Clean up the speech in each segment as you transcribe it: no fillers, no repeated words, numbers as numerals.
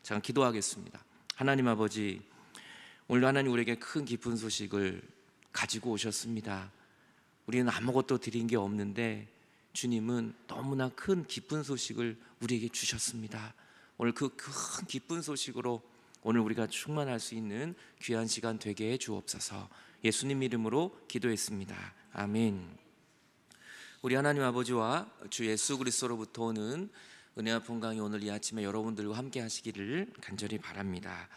잠깐 기도하겠습니다. 하나님 아버지, 오늘 하나님 우리에게 큰 기쁜 소식을 가지고 오셨습니다. 우리는 아무것도 드린 게 없는데 주님은 너무나 큰 기쁜 소식을 우리에게 주셨습니다. 오늘 그 큰 기쁜 소식으로 오늘 우리가 충만할 수 있는 귀한 시간 되게 해 주옵소서. 예수님 이름으로 기도했습니다. 아멘. 우리 하나님 아버지와 주 예수 그리스도로부터 오는 은혜와 평강이 오늘 이 아침에 여러분들과 함께 하시기를 간절히 바랍니다.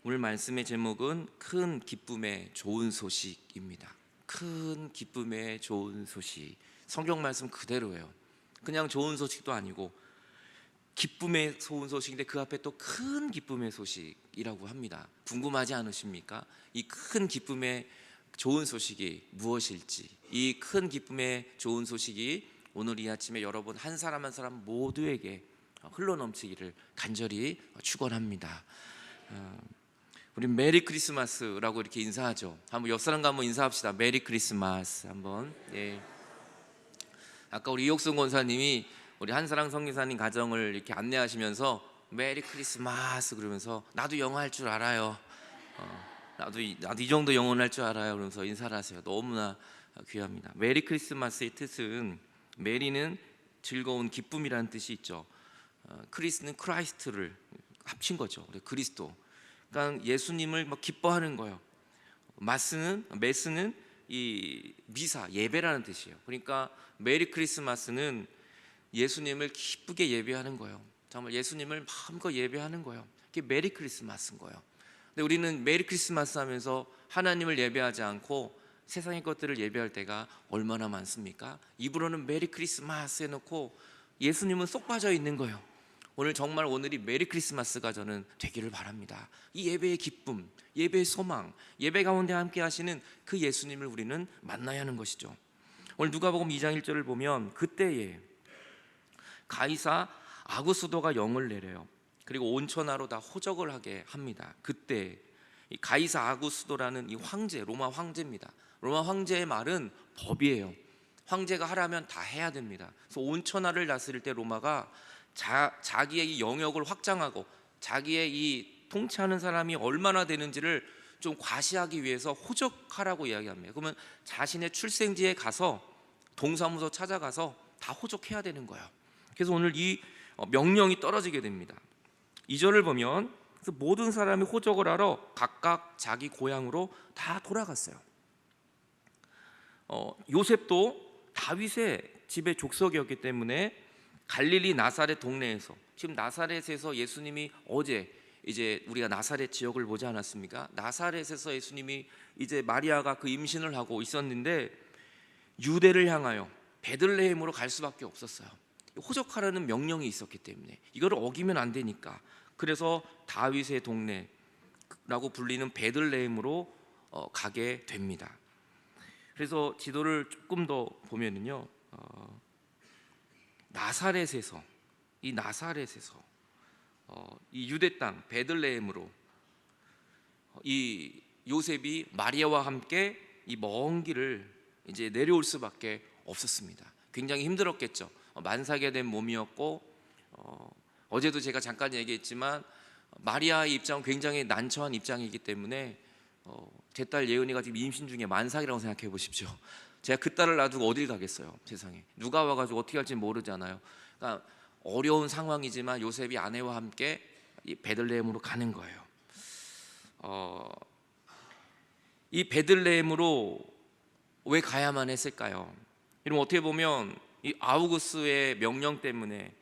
오늘 말씀의 제목은 큰 기쁨의 좋은 소식입니다. 큰 기쁨의 좋은 소식. 성경 말씀 그대로예요. 그냥 좋은 소식도 아니고 기쁨의 좋은 소식인데 그 앞에 또 큰 기쁨의 소식이라고 합니다. 궁금하지 않으십니까? 이 큰 기쁨의 좋은 소식이 무엇일지, 이 큰 기쁨의 좋은 소식이 오늘 이 아침에 여러분 한 사람 한 사람 모두에게 흘러넘치기를 간절히 축원합니다. 우리 메리 크리스마스라고 이렇게 인사하죠. 한번 옆 사람과 한번 인사합시다. 메리 크리스마스 한번. 예. 아까 우리 이옥순 권사님이 우리 한사랑 성기사님 가정을 이렇게 안내하시면서 메리 크리스마스 그러면서 나도 영어 할 줄 알아요. 나도 이 정도 영어는 할 줄 알아요. 그러면서 인사를 하세요. 너무나 귀합니다. 메리 크리스마스의 뜻은, 메리는 즐거운 기쁨이라는 뜻이 있죠. 크리스는 크라이스트를 합친 거죠. 그리스도. 그러니까 예수님을 막 기뻐하는 거예요. 메스는 이 미사, 예배라는 뜻이에요. 그러니까 메리 크리스마스는 예수님을 기쁘게 예배하는 거예요. 정말 예수님을 마음껏 예배하는 거예요. 그게 메리 크리스마스인 거예요. 근데 우리는 메리 크리스마스 하면서 하나님을 예배하지 않고 세상의 것들을 예배할 때가 얼마나 많습니까? 입으로는 메리 크리스마스 해놓고 예수님은 쏙 빠져 있는 거예요. 오늘 정말 오늘이 메리 크리스마스가 저는 되기를 바랍니다. 이 예배의 기쁨, 예배의 소망, 예배 가운데 함께 하시는 그 예수님을 우리는 만나야 하는 것이죠. 오늘 누가복음 2장 1절을 보면 그때에 가이사 아구스도가 영을 내려요. 그리고 온 천하로 다 호적을 하게 합니다. 그때 이 가이사 아구스도라는 이 황제, 로마 황제입니다. 로마 황제의 말은 법이에요. 황제가 하라면 다 해야 됩니다. 그래서 온 천하를 다스릴 때 로마가 자기의 이 영역을 확장하고 자기의 이 통치하는 사람이 얼마나 되는지를 좀 과시하기 위해서 호적하라고 이야기합니다. 그러면 자신의 출생지에 가서 동사무소 찾아가서 다 호적해야 되는 거예요. 그래서 오늘 이 명령이 떨어지게 됩니다. 2절을 보면 그래서 모든 사람이 호적을 하러 각각 자기 고향으로 다 돌아갔어요. 요셉도 다윗의 집의 족속이었기 때문에 갈릴리 나사렛 동네에서, 지금 나사렛에서 예수님이 어제 이제 우리가 나사렛 지역을 보지 않았습니까? 나사렛에서 예수님이 이제 마리아가 그 임신을 하고 있었는데 유대를 향하여 베들레헴으로 갈 수밖에 없었어요. 호적하라는 명령이 있었기 때문에 이거를 어기면 안 되니까. 그래서 다윗의 동네라고 불리는 베들레헴으로 가게 됩니다. 그래서 지도를 조금 더 보면은요, 나사렛에서 이 유대 땅 베들레헴으로 이 요셉이 마리아와 함께 이 먼 길을 이제 내려올 수밖에 없었습니다. 굉장히 힘들었겠죠. 만삭이 된 몸이었고 어제도 제가 잠깐 얘기했지만 마리아의 입장은 굉장히 난처한 입장이기 때문에 제 딸 예은이가 지금 임신 중에 만삭이라고 생각해 보십시오. 제가 그 딸을 놔두고 어딜 가겠어요. 세상에 누가 와가지고 어떻게 할지 모르잖아요. 그러니까 어려운 상황이지만 요셉이 아내와 함께 이 베들레헴으로 가는 거예요. 이 베들레헴으로 왜 가야만 했을까요? 여러분 어떻게 보면 이 아우구스의 명령 때문에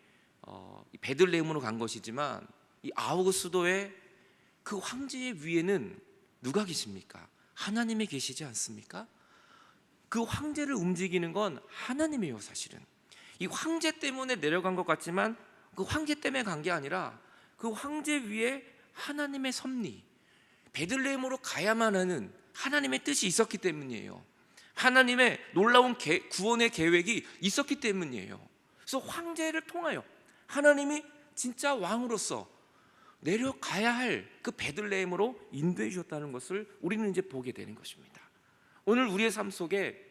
베들레헴으로 간 것이지만 이 아우구스도의 그 황제의 위에는 누가 계십니까? 하나님이 계시지 않습니까? 그 황제를 움직이는 건 하나님이에요. 사실은 이 황제 때문에 내려간 것 같지만 그 황제 때문에 간 게 아니라 그 황제 위에 하나님의 섭리, 베들레헴으로 가야만 하는 하나님의 뜻이 있었기 때문이에요. 하나님의 놀라운 구원의 계획이 있었기 때문이에요. 그래서 황제를 통하여 하나님이 진짜 왕으로서 내려가야 할 그 베들레헴으로 인도해 주셨다는 것을 우리는 이제 보게 되는 것입니다. 오늘 우리의 삶 속에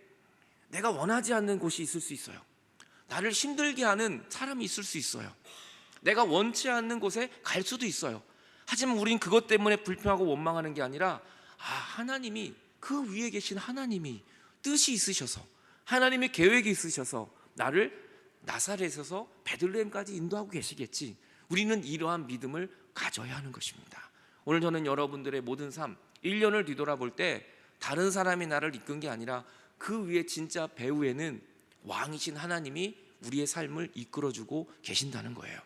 내가 원하지 않는 곳이 있을 수 있어요. 나를 힘들게 하는 사람이 있을 수 있어요. 내가 원치 않는 곳에 갈 수도 있어요. 하지만 우린 그것 때문에 불평하고 원망하는 게 아니라 하나님이, 그 위에 계신 하나님이 뜻이 있으셔서, 하나님의 계획이 있으셔서 나를 나사렛에서 베들레헴까지 인도하고 계시겠지. 우리는 이러한 믿음을 가져야 하는 것입니다. 오늘 저는 여러분들의 모든 삶 1년을 뒤돌아볼 때 다른 사람이 나를 이끈 게 아니라 그 위에 진짜 배후에는 왕이신 하나님이 우리의 삶을 이끌어주고 계신다는 거예요.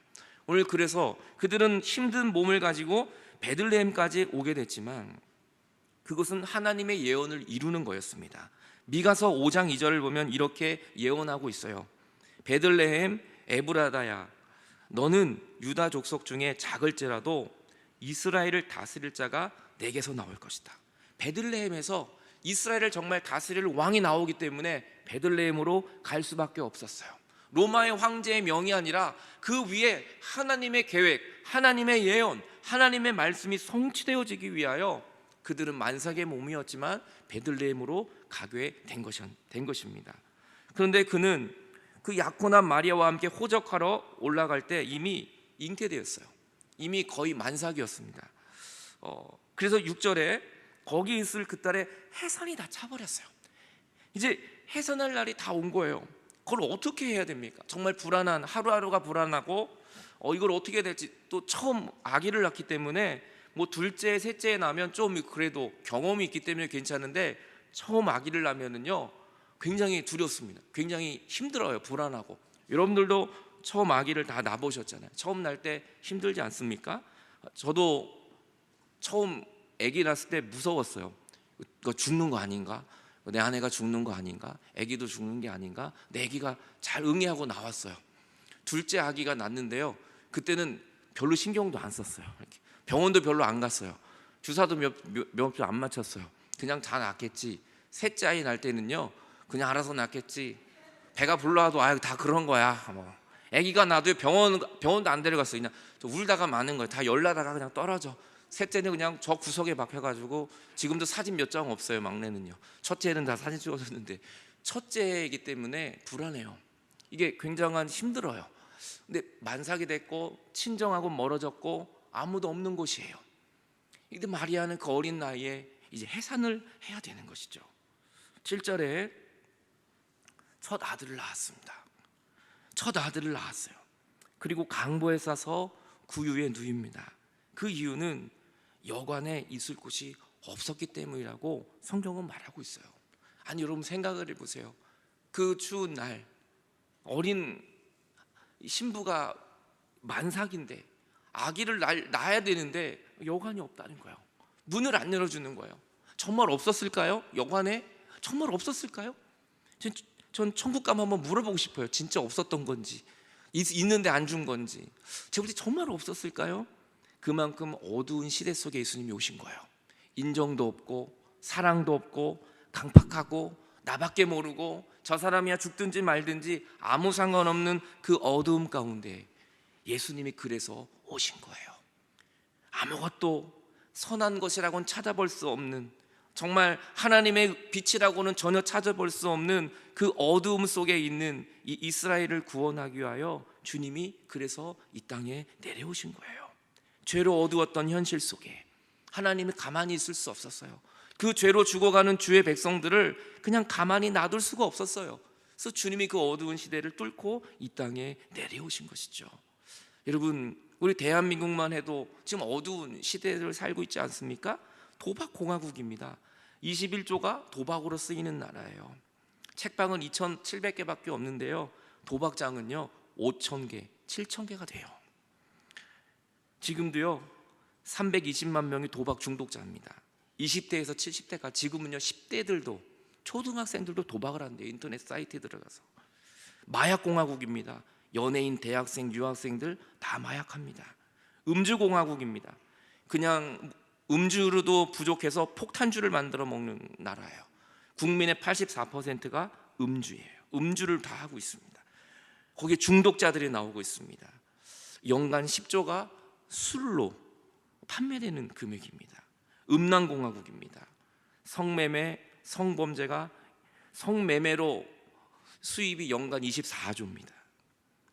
오늘 그래서 그들은 힘든 몸을 가지고 베들레헴까지 오게 됐지만 그것은 하나님의 예언을 이루는 거였습니다. 미가서 5장 2절을 보면 이렇게 예언하고 있어요. 베들레헴 에브라다야, 너는 유다 족속 중에 작을지라도 이스라엘을 다스릴 자가 내게서 나올 것이다. 베들레헴에서 이스라엘을 정말 다스릴 왕이 나오기 때문에 베들레헴으로 갈 수밖에 없었어요. 로마의 황제의 명이 아니라 그 위에 하나님의 계획, 하나님의 예언, 하나님의 말씀이 성취되어지기 위하여 그들은 만삭의 몸이었지만 베들레헴으로 가게 된 것입니다. 그런데 그는 그 약혼한 마리아와 함께 호적하러 올라갈 때 이미 잉태되었어요. 이미 거의 만삭이었습니다. 그래서 6절에 거기 있을 그 딸의 해산이 다 차버렸어요. 이제 해산할 날이 다 온 거예요. 그걸 어떻게 해야 됩니까? 정말 불안한, 하루하루가 불안하고 이걸 어떻게 해야 될지, 또 처음 아기를 낳기 때문에 뭐 둘째, 셋째 나면 좀 그래도 경험이 있기 때문에 괜찮은데 처음 아기를 낳으면은요 굉장히 두렵습니다. 굉장히 힘들어요. 불안하고. 여러분들도 처음 아기를 다 낳아보셨잖아요. 처음 날 때 힘들지 않습니까? 저도 처음 아기 낳았을 때 무서웠어요. 이거 죽는 거 아닌가? 내 아내가 죽는 거 아닌가? 아기도 죽는 게 아닌가? 내 아기가 잘 응애하고 나왔어요. 둘째 아기가 낳는데요, 그때는 별로 신경도 안 썼어요. 이렇게. 병원도 별로 안 갔어요. 주사도 몇 표 안 맞췄어요. 그냥 다 낳겠지. 셋째 아이 날 때는요 그냥 알아서 낳겠지. 배가 불러와도 다 그런 거야. 뭐 아기가 나도 병원도 안 데려갔어요. 그냥 울다가 마는 거예요. 다 열나다가 그냥 떨어져. 셋째는 그냥 저 구석에 박혀가지고 지금도 사진 몇 장 없어요. 막내는요. 첫째는 다 사진 찍어줬는데 첫째이기 때문에 불안해요. 이게 굉장한 힘들어요. 근데 만삭이 됐고 친정하고 멀어졌고 아무도 없는 곳이에요. 근데 마리아는 그 어린 나이에 이제 해산을 해야 되는 것이죠. 7절에 첫 아들을 낳았습니다. 첫 아들을 낳았어요. 그리고 강보에 싸서 구유에 누입니다. 그 이유는 여관에 있을 곳이 없었기 때문이라고 성경은 말하고 있어요. 아니 여러분 생각을 해보세요. 그 추운 날 어린 신부가 만삭인데 아기를 낳아야 되는데 여관이 없다는 거예요. 문을 안 열어주는 거예요. 정말 없었을까요? 여관에 정말 없었을까요? 전 천국 가면 한번 물어보고 싶어요. 진짜 없었던 건지, 있는데 안 준 건지. 제가 정말 없었을까요? 그만큼 어두운 시대 속에 예수님이 오신 거예요. 인정도 없고 사랑도 없고 강팍하고 나밖에 모르고 저 사람이야 죽든지 말든지 아무 상관없는 그 어두움 가운데 예수님이 그래서 오신 거예요. 아무것도 선한 것이라고는 찾아볼 수 없는, 정말 하나님의 빛이라고는 전혀 찾아볼 수 없는 그 어두움 속에 있는 이 이스라엘을 구원하기 위하여 주님이 그래서 이 땅에 내려오신 거예요. 죄로 어두웠던 현실 속에 하나님이 가만히 있을 수 없었어요. 그 죄로 죽어가는 주의 백성들을 그냥 가만히 놔둘 수가 없었어요. 그래서 주님이 그 어두운 시대를 뚫고 이 땅에 내려오신 것이죠. 여러분, 우리 대한민국만 해도 지금 어두운 시대를 살고 있지 않습니까? 도박공화국입니다. 21조가 도박으로 쓰이는 나라예요. 책방은 2,700개밖에 없는데요, 도박장은요 5,000개, 7,000개가 돼요. 지금도요 320만 명이 도박 중독자입니다. 20대에서 70대가, 지금은요 10대들도, 초등학생들도 도박을 한대요. 인터넷 사이트에 들어가서. 마약공화국입니다. 연예인, 대학생, 유학생들 다 마약합니다. 음주공화국입니다. 그냥 음주로도 부족해서 폭탄주를 만들어 먹는 나라예요. 국민의 84%가 음주예요. 음주를 다 하고 있습니다. 거기에 중독자들이 나오고 있습니다. 연간 10조가 술로 판매되는 금액입니다. 음란공화국입니다. 성매매, 성범죄가, 성매매로 수입이 연간 24조입니다.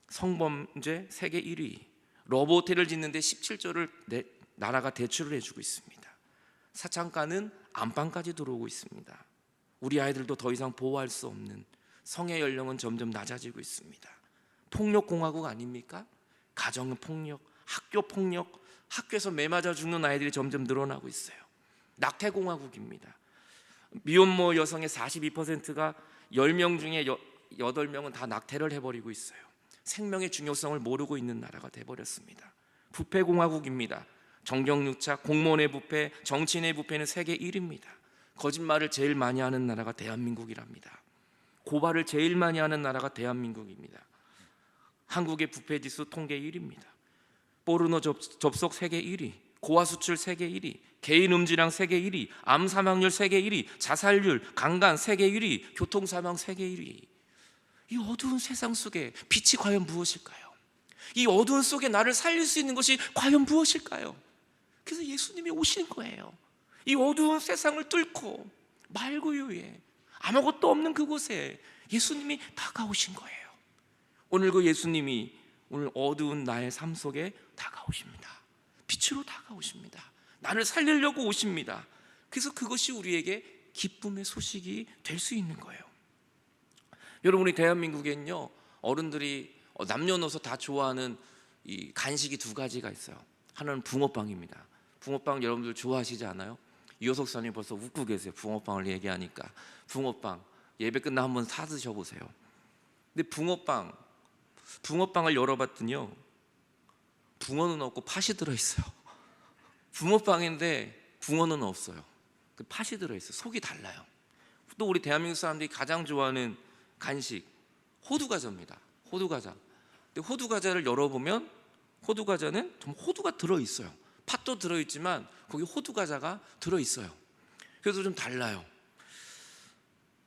성범죄 세계 1위, 러브호텔을 짓는데 17조를 나라가 대출을 해주고 있습니다. 사창가는 안방까지 들어오고 있습니다. 우리 아이들도 더 이상 보호할 수 없는 성의 연령은 점점 낮아지고 있습니다. 폭력공화국 아닙니까? 가정폭력, 학교폭력, 학교에서 매맞아 죽는 아이들이 점점 늘어나고 있어요. 낙태공화국입니다. 미혼모 여성의 42%가 10명 중에 8명은 다 낙태를 해버리고 있어요. 생명의 중요성을 모르고 있는 나라가 돼버렸습니다. 부패공화국입니다. 정경유착, 공무원의 부패, 정치인의 부패는 세계 1위입니다. 거짓말을 제일 많이 하는 나라가 대한민국이랍니다. 고발을 제일 많이 하는 나라가 대한민국입니다. 한국의 부패지수 통계 1위입니다. 포르노 접속 세계 1위, 고아 수출 세계 1위, 개인 음주량 세계 1위, 암 사망률 세계 1위, 자살률, 강간 세계 1위, 교통 사망 세계 1위. 이 어두운 세상 속에 빛이 과연 무엇일까요? 이 어두운 속에 나를 살릴 수 있는 것이 과연 무엇일까요? 그래서 예수님이 오시는 거예요. 이 어두운 세상을 뚫고 말구유에 아무것도 없는 그곳에 예수님이 다가오신 거예요. 오늘 그 예수님이 오늘 어두운 나의 삶 속에 다가오십니다. 빛으로 다가오십니다. 나를 살리려고 오십니다. 그래서 그것이 우리에게 기쁨의 소식이 될 수 있는 거예요. 여러분, 우리 대한민국에는요, 어른들이 남녀노소 다 좋아하는 이 간식이 두 가지가 있어요. 하나는 붕어빵입니다. 붕어빵 여러분들 좋아하시지 않아요? 이호석 사님 벌써 웃고 계세요. 붕어빵을 얘기하니까. 붕어빵 예배 끝나 한번 사 드셔보세요. 근데 붕어빵을 열어봤더니요, 붕어는 없고 팥이 들어있어요. 붕어빵인데 붕어는 없어요. 그 팥이 들어있어요. 속이 달라요. 또 우리 대한민국 사람들이 가장 좋아하는 간식 호두과자입니다. 호두과자. 근데 호두과자를 열어보면 호두과자는 좀 호두가 들어있어요. 팥도 들어있지만 거기 호두과자가 들어있어요. 그래서 좀 달라요.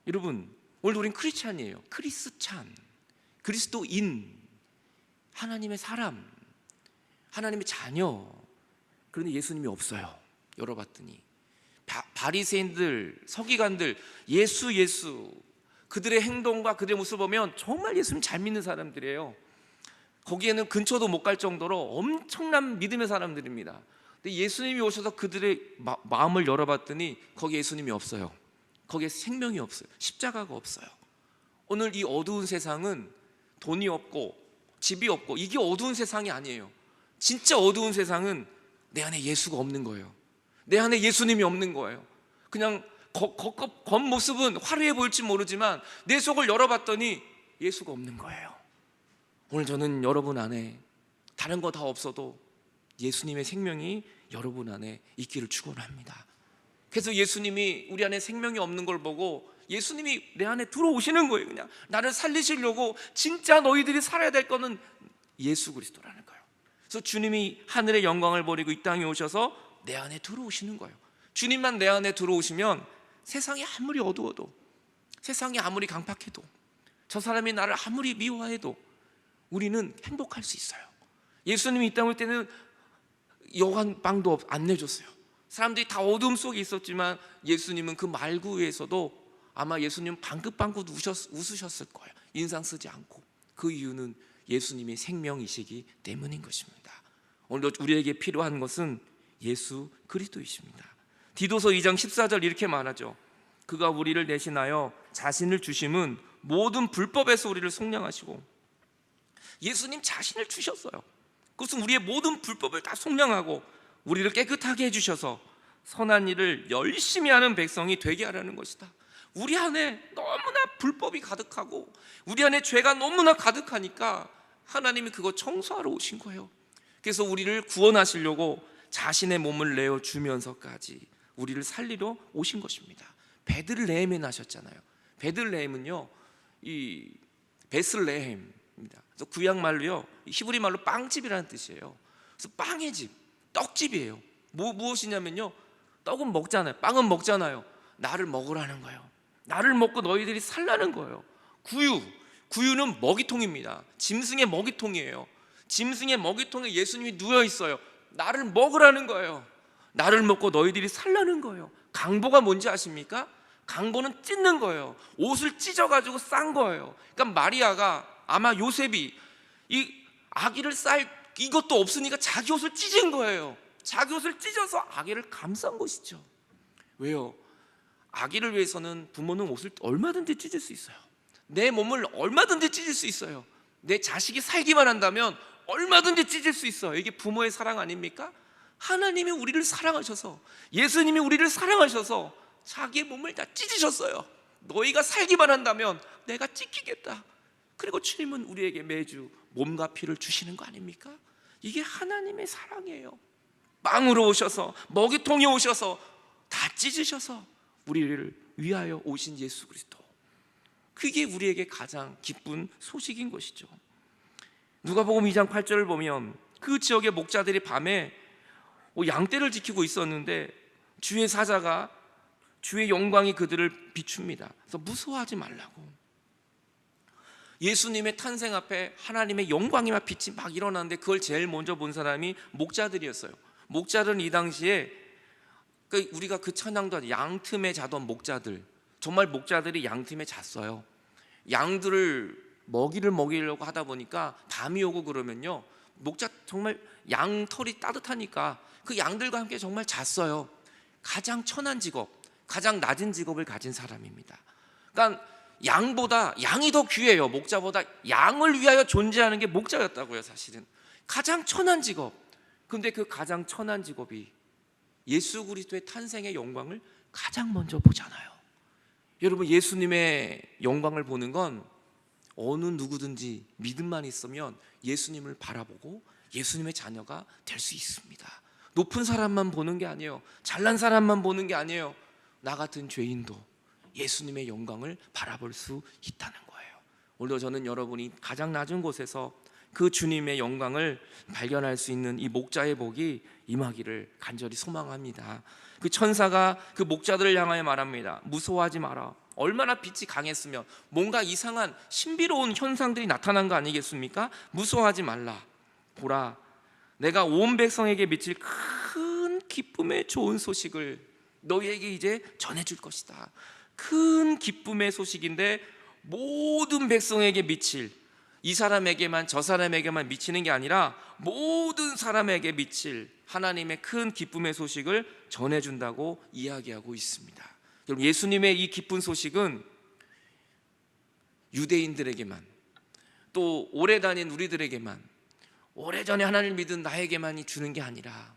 여러분, 오늘 우린 크리스찬이에요. 크리스찬, 그리스도인, 하나님의 사람, 하나님의 자녀. 그런데 예수님이 없어요. 열어봤더니 바리새인들, 서기관들 예수 그들의 행동과 그들의 모습을 보면 정말 예수님 잘 믿는 사람들이에요. 거기에는 근처도 못 갈 정도로 엄청난 믿음의 사람들입니다. 근데 예수님이 오셔서 그들의 마음을 열어봤더니 거기 예수님이 없어요. 거기에 생명이 없어요. 십자가가 없어요. 오늘 이 어두운 세상은 돈이 없고 집이 없고 이게 어두운 세상이 아니에요. 진짜 어두운 세상은 내 안에 예수가 없는 거예요. 내 안에 예수님이 없는 거예요. 그냥 겉모습은 화려해 보일지 모르지만 내 속을 열어봤더니 예수가 없는 거예요. 오늘 저는 여러분 안에 다른 거 다 없어도 예수님의 생명이 여러분 안에 있기를 축원합니다. 그래서 예수님이 우리 안에 생명이 없는 걸 보고 예수님이 내 안에 들어오시는 거예요. 그냥 나를 살리시려고 진짜 너희들이 살아야 될 거는 예수 그리스도라는 거예요. 그래서 주님이 하늘의 영광을 버리고 이 땅에 오셔서 내 안에 들어오시는 거예요. 주님만 내 안에 들어오시면 세상이 아무리 어두워도, 세상이 아무리 강팍해도, 저 사람이 나를 아무리 미워해도 우리는 행복할 수 있어요. 예수님이 이 땅에 올 때는 여관방도 안 내줬어요. 사람들이 다 어둠 속에 있었지만 예수님은 그 말구에서도 아마 예수님 방긋방긋 웃으셨을 거예요. 인상 쓰지 않고. 그 이유는 예수님이 생명이시기 때문인 것입니다. 오늘 우리에게 필요한 것은 예수 그리스도이십니다. 디도서 2장 14절 이렇게 말하죠. 그가 우리를 대신하여 자신을 주심은 모든 불법에서 우리를 속량하시고, 예수님 자신을 주셨어요. 그것은 우리의 모든 불법을 다 속량하고 우리를 깨끗하게 해주셔서 선한 일을 열심히 하는 백성이 되게 하라는 것이다. 우리 안에 너무나 불법이 가득하고 우리 안에 죄가 너무나 가득하니까 하나님이 그거 청소하러 오신 거예요. 그래서 우리를 구원하시려고 자신의 몸을 내어주면서까지 우리를 살리러 오신 것입니다. 베들레헴에 나셨잖아요. 베들레헴은요, 이 베슬레헴입니다. 그래서 구약 말로요, 히브리 말로 빵집이라는 뜻이에요. 그래서 빵의 집, 떡집이에요. 무엇이냐면요, 떡은 먹잖아요, 빵은 먹잖아요. 나를 먹으라는 거예요. 나를 먹고 너희들이 살라는 거예요. 구유는 먹이통입니다. 짐승의 먹이통이에요. 짐승의 먹이통에 예수님이 누워 있어요. 나를 먹으라는 거예요. 나를 먹고 너희들이 살라는 거예요. 강보가 뭔지 아십니까? 강보는 찢는 거예요. 옷을 찢어가지고 싼 거예요. 그러니까 마리아가, 아마 요셉이 이 아기를 쌀 이것도 없으니까 자기 옷을 찢은 거예요. 자기 옷을 찢어서 아기를 감싼 것이죠. 왜요? 아기를 위해서는 부모는 옷을 얼마든지 찢을 수 있어요. 내 몸을 얼마든지 찢을 수 있어요. 내 자식이 살기만 한다면 얼마든지 찢을 수 있어요. 이게 부모의 사랑 아닙니까? 하나님이 우리를 사랑하셔서, 예수님이 우리를 사랑하셔서 자기의 몸을 다 찢으셨어요. 너희가 살기만 한다면 내가 찢기겠다. 그리고 주님은 우리에게 매주 몸과 피를 주시는 거 아닙니까? 이게 하나님의 사랑이에요. 빵으로 오셔서, 먹이통에 오셔서 다 찢으셔서 우리를 위하여 오신 예수 그리스도, 그게 우리에게 가장 기쁜 소식인 것이죠. 누가복음 2장 8절을 보면 그 지역의 목자들이 밤에 양떼를 지키고 있었는데 주의 사자가, 주의 영광이 그들을 비춥니다. 그래서 무서워하지 말라고. 예수님의 탄생 앞에 하나님의 영광이 막 빛이 막 일어나는데 그걸 제일 먼저 본 사람이 목자들이었어요. 목자들은 이 당시에 우리가 그 찬양도 양틈에 자던 목자들, 정말 목자들이 양틈에 잤어요. 양들을 먹이를 먹이려고 하다 보니까 밤이 오고 그러면요, 목자 정말 양 털이 따뜻하니까 그 양들과 함께 정말 잤어요. 가장 천한 직업, 가장 낮은 직업을 가진 사람입니다. 그러니까 양이 더 귀해요. 목자보다 양을 위하여 존재하는 게 목자였다고요. 사실은 가장 천한 직업. 근데 그 가장 천한 직업이 예수 그리스도의 탄생의 영광을 가장 먼저 보잖아요. 여러분, 예수님의 영광을 보는 건 어느 누구든지 믿음만 있으면 예수님을 바라보고 예수님의 자녀가 될 수 있습니다. 높은 사람만 보는 게 아니에요. 잘난 사람만 보는 게 아니에요. 나 같은 죄인도 예수님의 영광을 바라볼 수 있다는 거예요. 오늘도 저는 여러분이 가장 낮은 곳에서 그 주님의 영광을 발견할 수 있는 이 목자의 복이 임하기를 간절히 소망합니다. 그 천사가 그 목자들을 향하여 말합니다. 무서워하지 마라. 얼마나 빛이 강했으면 뭔가 이상한 신비로운 현상들이 나타난 거 아니겠습니까? 무서워하지 말라. 보라, 내가 온 백성에게 미칠 큰 기쁨의 좋은 소식을 너희에게 이제 전해줄 것이다. 큰 기쁨의 소식인데 모든 백성에게 미칠, 이 사람에게만 저 사람에게만 미치는 게 아니라 모든 사람에게 미칠 하나님의 큰 기쁨의 소식을 전해준다고 이야기하고 있습니다. 여러분, 예수님의 이 기쁜 소식은 유대인들에게만, 또 오래 다닌 우리들에게만, 오래전에 하나님을 믿은 나에게만이 주는 게 아니라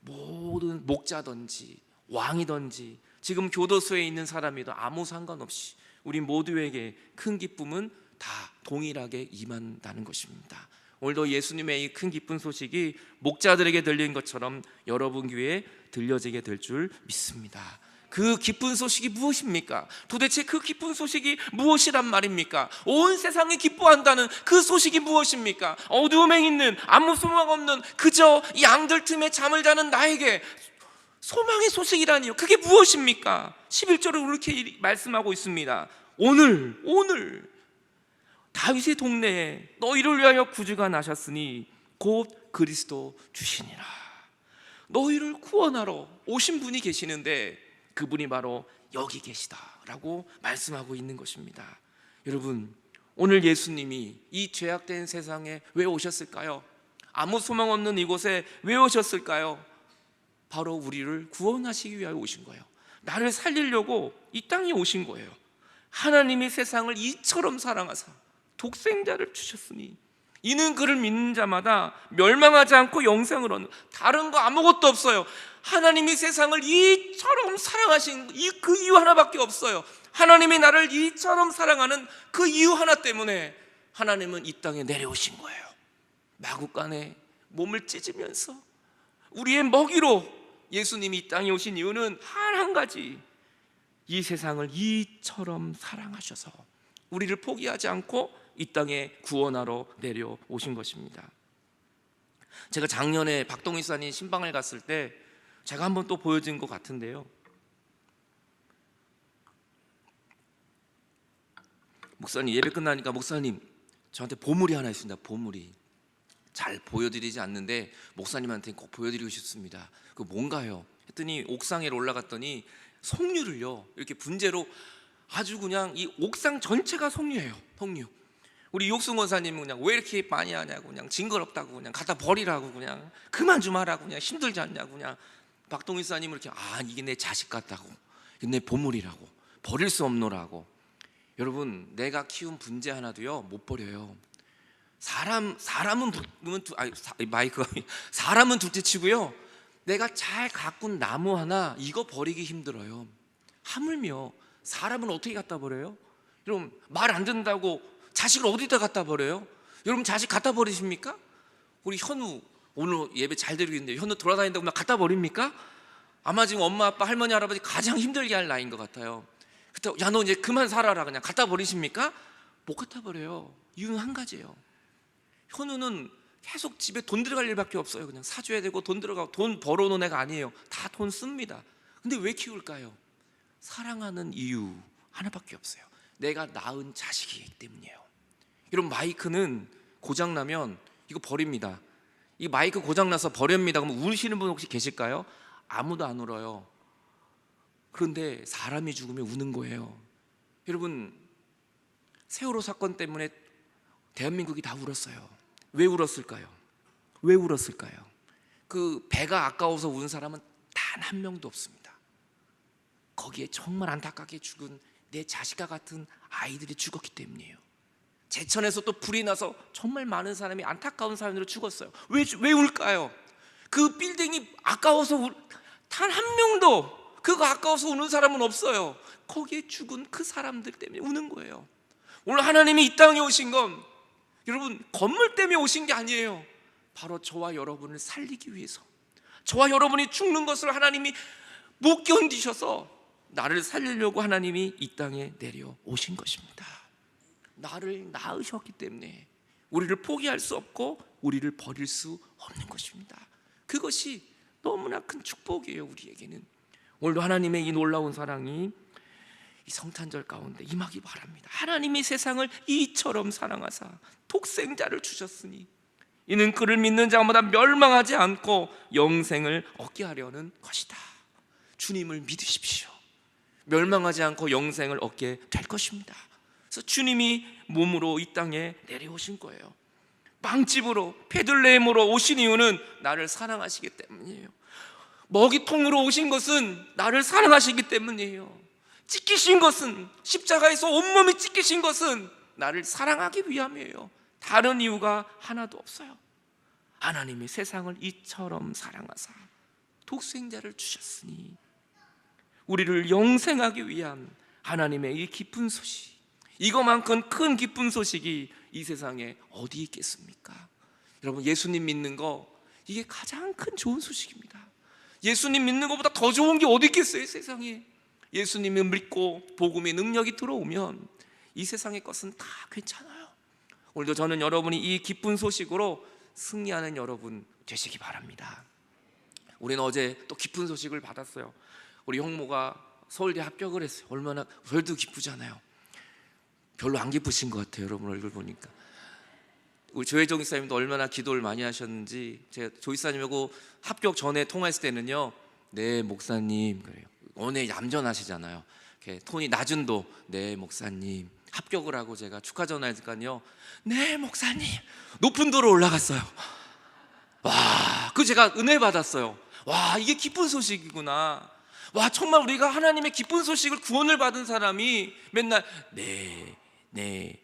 모든 목자든지 왕이든지 지금 교도소에 있는 사람이든 아무 상관없이 우리 모두에게 큰 기쁨은 다 동일하게 임한다는 것입니다. 오늘도 예수님의 이 큰 기쁜 소식이 목자들에게 들린 것처럼 여러분 귀에 들려지게 될 줄 믿습니다. 그 기쁜 소식이 무엇입니까? 도대체 그 기쁜 소식이 무엇이란 말입니까? 온 세상이 기뻐한다는 그 소식이 무엇입니까? 어두움에 있는 아무 소망 없는 그저 양들 틈에 잠을 자는 나에게 소망의 소식이라니요. 그게 무엇입니까? 11절을 이렇게 말씀하고 있습니다. 오늘 다윗의 동네에 너희를 위하여 구주가 나셨으니 곧 그리스도 주시니라. 너희를 구원하러 오신 분이 계시는데 그분이 바로 여기 계시다라고 말씀하고 있는 것입니다. 여러분, 오늘 예수님이 이 죄악된 세상에 왜 오셨을까요? 아무 소망 없는 이곳에 왜 오셨을까요? 바로 우리를 구원하시기 위하여 오신 거예요. 나를 살리려고 이 땅에 오신 거예요. 하나님이 세상을 이처럼 사랑하사 독생자를 주셨으니 이는 그를 믿는 자마다 멸망하지 않고 영생을 얻는, 다른 거 아무것도 없어요. 하나님이 세상을 이처럼 사랑하신 그 이유 하나밖에 없어요. 하나님이 나를 이처럼 사랑하는 그 이유 하나 때문에 하나님은 이 땅에 내려오신 거예요. 마구간에 몸을 찢으면서 우리의 먹이로 예수님이 이 땅에 오신 이유는 한 가지, 이 세상을 이처럼 사랑하셔서 우리를 포기하지 않고 이 땅에 구원하러 내려오신 것입니다. 제가 작년에 박동희 사님 신방을 갔을 때 제가 한번 또 보여준 것 같은데요, 목사님 예배 끝나니까 목사님 저한테 보물이 하나 있습니다. 보물이 잘 보여드리지 않는데 목사님한테 꼭 보여드리고 싶습니다. 그 뭔가요? 했더니 옥상에 올라갔더니 석류를요 이렇게 분재로 아주 그냥 이 옥상 전체가 석류예요. 석류. 우리 욕순 권사님은 그냥 왜 이렇게 많이 하냐고, 그냥 징그럽다고, 그냥 갖다 버리라고, 그냥 그만 좀 하라고, 그냥 힘들지 않냐고. 그냥 박동희 사님은 이렇게 이게 내 자식 같다고, 이게 내 보물이라고, 버릴 수 없노라고. 여러분, 내가 키운 분재 하나도요 못 버려요. 사람은 사람은 둘째치고요, 내가 잘 가꾼 나무 하나 이거 버리기 힘들어요. 하물며 사람은 어떻게 갖다 버려요? 여러분, 말 안 듣는다고 자식을 어디다 갖다 버려요? 여러분, 자식 갖다 버리십니까? 우리 현우 오늘 예배 잘 드리고 있는데 현우 돌아다닌다고 막 갖다 버립니까? 아마 지금 엄마 아빠 할머니 할아버지 가장 힘들게 할 나이인 것 같아요. 그때 야 너 이제 그만 살아라 그냥 갖다 버리십니까? 못 갖다 버려요. 이유는 한 가지예요. 현우는 계속 집에 돈 들어갈 일밖에 없어요. 그냥 사줘야 되고 돈 들어가고, 돈 벌어놓은 애가 아니에요. 다 돈 씁니다. 근데 왜 키울까요? 사랑하는 이유 하나밖에 없어요. 내가 낳은 자식이기 때문이에요. 여러분, 마이크는 고장나면 이거 버립니다. 이 마이크 고장나서 버립니다. 그럼 우시는 분 혹시 계실까요? 아무도 안 울어요. 그런데 사람이 죽으면 우는 거예요. 여러분, 세월호 사건 때문에 대한민국이 다 울었어요. 왜 울었을까요? 왜 울었을까요? 그 배가 아까워서 우는 사람은 단 한 명도 없습니다. 거기에 정말 안타깝게 죽은 내 자식과 같은 아이들이 죽었기 때문이에요. 제천에서 또 불이 나서 정말 많은 사람이 안타까운 사람들로 죽었어요. 왜 울까요? 그 빌딩이 아까워서 단 한 명도 그거 아까워서 우는 사람은 없어요. 거기에 죽은 그 사람들 때문에 우는 거예요. 오늘 하나님이 이 땅에 오신 건 여러분 건물 때문에 오신 게 아니에요. 바로 저와 여러분을 살리기 위해서, 저와 여러분이 죽는 것을 하나님이 못 견디셔서 나를 살리려고 하나님이 이 땅에 내려오신 것입니다. 나를 낳으셨기 때문에 우리를 포기할 수 없고 우리를 버릴 수 없는 것입니다. 그것이 너무나 큰 축복이에요. 우리에게는 오늘도 하나님의 이 놀라운 사랑이 이 성탄절 가운데 임하기 바랍니다. 하나님이 세상을 이처럼 사랑하사 독생자를 주셨으니 이는 그를 믿는 자마다 멸망하지 않고 영생을 얻게 하려는 것이다. 주님을 믿으십시오. 멸망하지 않고 영생을 얻게 될 것입니다. 그래서 주님이 몸으로 이 땅에 내려오신 거예요. 빵집으로 베들레헴으로 오신 이유는 나를 사랑하시기 때문이에요. 먹이통으로 오신 것은 나를 사랑하시기 때문이에요. 찢기신 것은, 십자가에서 온몸이 찢기신 것은 나를 사랑하기 위함이에요. 다른 이유가 하나도 없어요. 하나님이 세상을 이처럼 사랑하사 독생자를 주셨으니 우리를 영생하기 위한 하나님의 이 기쁜 소식, 이거만큼 큰 기쁜 소식이 이 세상에 어디 있겠습니까? 여러분, 예수님 믿는 거 이게 가장 큰 좋은 소식입니다. 예수님 믿는 것보다 더 좋은 게 어디 있겠어요, 세상에. 예수님을 믿고 복음의 능력이 들어오면 이 세상의 것은 다 괜찮아요. 오늘도 저는 여러분이 이 기쁜 소식으로 승리하는 여러분 되시기 바랍니다. 우리는 어제 또 기쁜 소식을 받았어요. 우리 형모가 서울대 합격을 했어요. 얼마나 별도 기쁘잖아요. 별로 안 기쁘신 것 같아요. 여러분 얼굴 보니까. 우리 조혜정 이사님도 얼마나 기도를 많이 하셨는지. 제가 조 이사님하고 합격 전에 통화했을 때는요, 네 목사님 그래요. 원래 얌전하시잖아요. 이렇게 톤이 낮은 도, 네 목사님 합격을 하고 제가 축하 전화했으니까요, 네 목사님, 높은 도로 올라갔어요. 와, 그 제가 은혜 받았어요. 와, 이게 기쁜 소식이구나. 와, 정말 우리가 하나님의 기쁜 소식을, 구원을 받은 사람이 맨날 네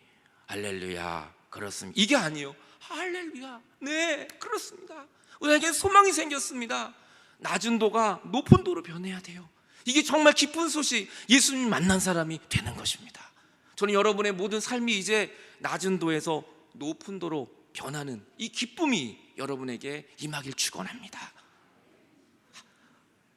할렐루야 그렇습니다 이게 아니에요. 할렐루야, 네 그렇습니다. 우리에게 소망이 생겼습니다. 낮은 도가 높은 도로 변해야 돼요. 이게 정말 기쁜 소식, 예수님 만난 사람이 되는 것입니다. 저는 여러분의 모든 삶이 이제 낮은 도에서 높은 도로 변하는 이 기쁨이 여러분에게 임하길 축원합니다.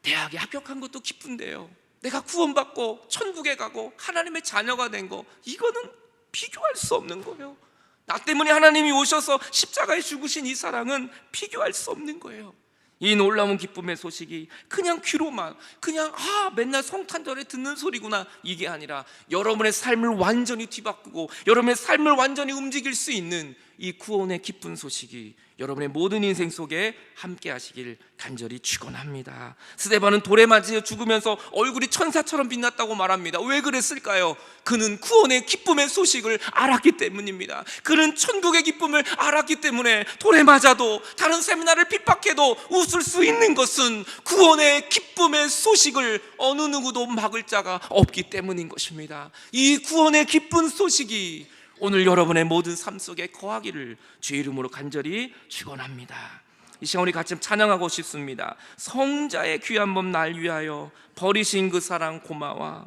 대학에 합격한 것도 기쁜데요, 내가 구원받고 천국에 가고 하나님의 자녀가 된 거, 이거는 비교할 수 없는 거예요. 나 때문에 하나님이 오셔서 십자가에 죽으신 이 사랑은 비교할 수 없는 거예요. 이 놀라운 기쁨의 소식이 그냥 귀로만, 그냥 맨날 성탄절에 듣는 소리구나, 이게 아니라 여러분의 삶을 완전히 뒤바꾸고 여러분의 삶을 완전히 움직일 수 있는 이 구원의 기쁜 소식이 여러분의 모든 인생 속에 함께 하시길 간절히 축원합니다. 스데반은 돌에 맞아 죽으면서 얼굴이 천사처럼 빛났다고 말합니다. 왜 그랬을까요? 그는 구원의 기쁨의 소식을 알았기 때문입니다. 그는 천국의 기쁨을 알았기 때문에 돌에 맞아도 다른 세미나를 핍박해도 웃을 수 있는 것은 구원의 기쁨의 소식을 어느 누구도 막을 자가 없기 때문인 것입니다. 이 구원의 기쁜 소식이 오늘 여러분의 모든 삶 속에 거하기를 주의 이름으로 간절히 축원합니다. 이 시간 우리 같이 찬양하고 싶습니다. 성자의 귀한 몸 날 위하여 버리신 그 사랑 고마워.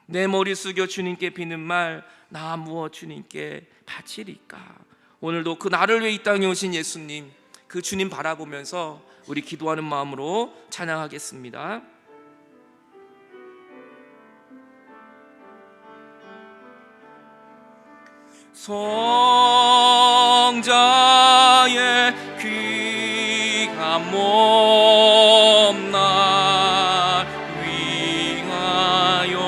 내 머리 숙여 주님께 비는 말 나 무엇 주님께 바치리까. 오늘도 그 나를 위해 이 땅에 오신 예수님, 그 주님 바라보면서 우리 기도하는 마음으로 찬양하겠습니다. 성자의 귀한 몸 날 위하여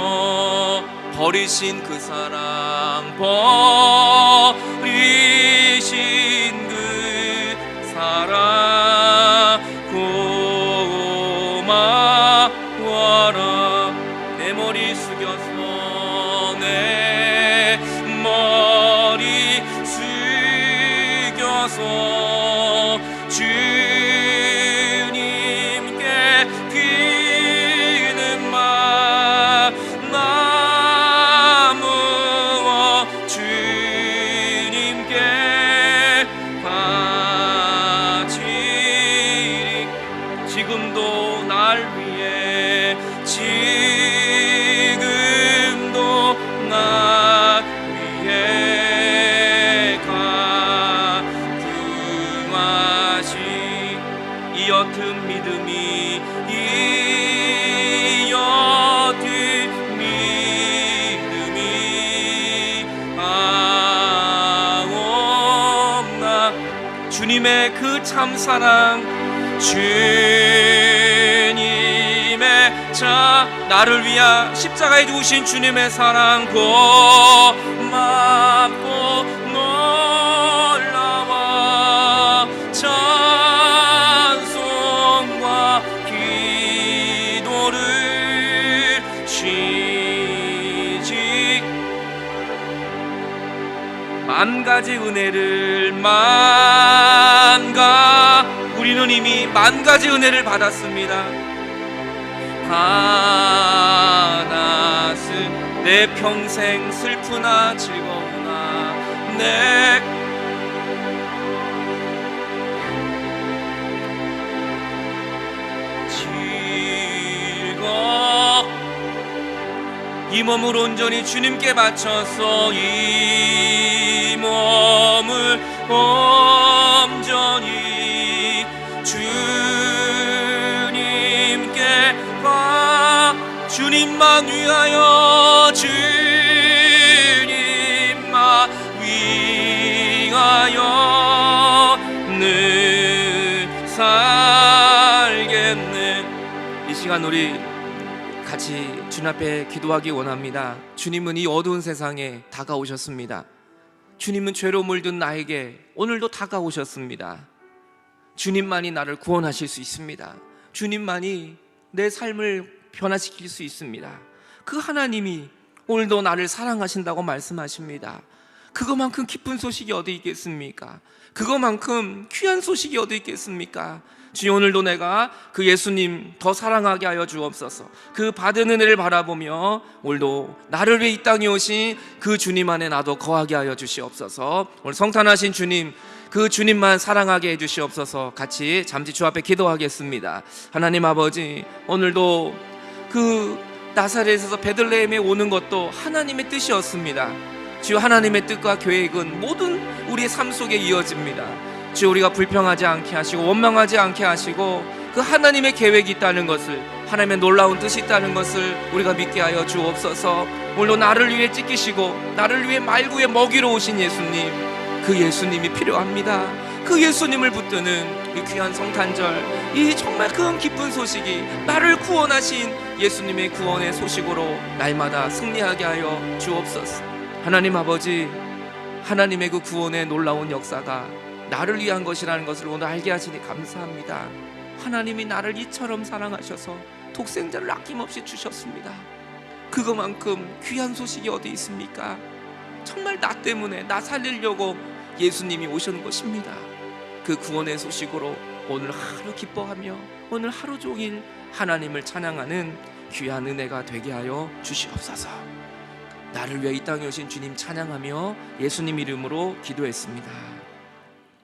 버리신 그 사랑 버리신 그 사랑 고마워라. 내 머리 숙여서 내 머리 숙여서 주님께 비는 말 나 무엇 주님께 바치리. 지금도 날 위해 지금도 날 위해 가증하시 이 옅은 믿음이 이 옅은 믿음이 없나. 주님의 그 참사랑 주님의 자 나를 위하 십자가에 죽으신 주님의 사랑 고맙고 놀라워 찬송과 기도를 취직 만 가지 은혜를 우리는 이미 만 가지 은혜를 받았습니다. 하나씩 내 평생 슬프나 즐거우나 내 이 몸을 온전히 주님께 바쳐서 이 몸을 온전히 주님께 주님만 위하여 주님만 위하여 늘 살겠네. 이 시간 우리 같이 주님 앞에 기도하기 원합니다. 주님은 이 어두운 세상에 다가오셨습니다. 주님은 죄로 물든 나에게 오늘도 다가오셨습니다. 주님만이 나를 구원하실 수 있습니다. 주님만이 내 삶을 변화시킬 수 있습니다. 그 하나님이 오늘도 나를 사랑하신다고 말씀하십니다. 그거만큼 기쁜 소식이 어디 있겠습니까? 그거만큼 귀한 소식이 어디 있겠습니까? 주님, 오늘도 내가 그 예수님 더 사랑하게 하여 주옵소서. 그 받은 은혜를 바라보며 오늘도 나를 위해 이 땅에 오신 그 주님 안에 나도 거하게 하여 주시옵소서. 오늘 성탄하신 주님, 그 주님만 사랑하게 해 주시옵소서. 같이 잠시 주 앞에 기도하겠습니다. 하나님 아버지, 오늘도 그 나사렛에서 베들레헴에 오는 것도 하나님의 뜻이었습니다. 주여, 하나님의 뜻과 계획은 모든 우리의 삶 속에 이어집니다. 주여, 우리가 불평하지 않게 하시고 원망하지 않게 하시고 그 하나님의 계획이 있다는 것을, 하나님의 놀라운 뜻이 있다는 것을 우리가 믿게 하여 주옵소서. 물론 나를 위해 찢기시고 나를 위해 말구에 먹이러 오신 예수님, 그 예수님이 필요합니다. 그 예수님을 붙드는 이 귀한 성탄절, 이 정말 큰 기쁜 소식이 나를 구원하신 예수님의 구원의 소식으로 날마다 승리하게 하여 주옵소서. 하나님 아버지, 하나님의 그 구원의 놀라운 역사가 나를 위한 것이라는 것을 오늘 알게 하시니 감사합니다. 하나님이 나를 이처럼 사랑하셔서 독생자를 아낌없이 주셨습니다. 그거만큼 귀한 소식이 어디 있습니까? 정말 나 때문에, 나 살리려고 예수님이 오신 것입니다. 그 구원의 소식으로 오늘 하루 기뻐하며 오늘 하루 종일 하나님을 찬양하는 귀한 은혜가 되게 하여 주시옵소서. 나를 위해 이 땅에 오신 주님 찬양하며 예수님 이름으로 기도했습니다.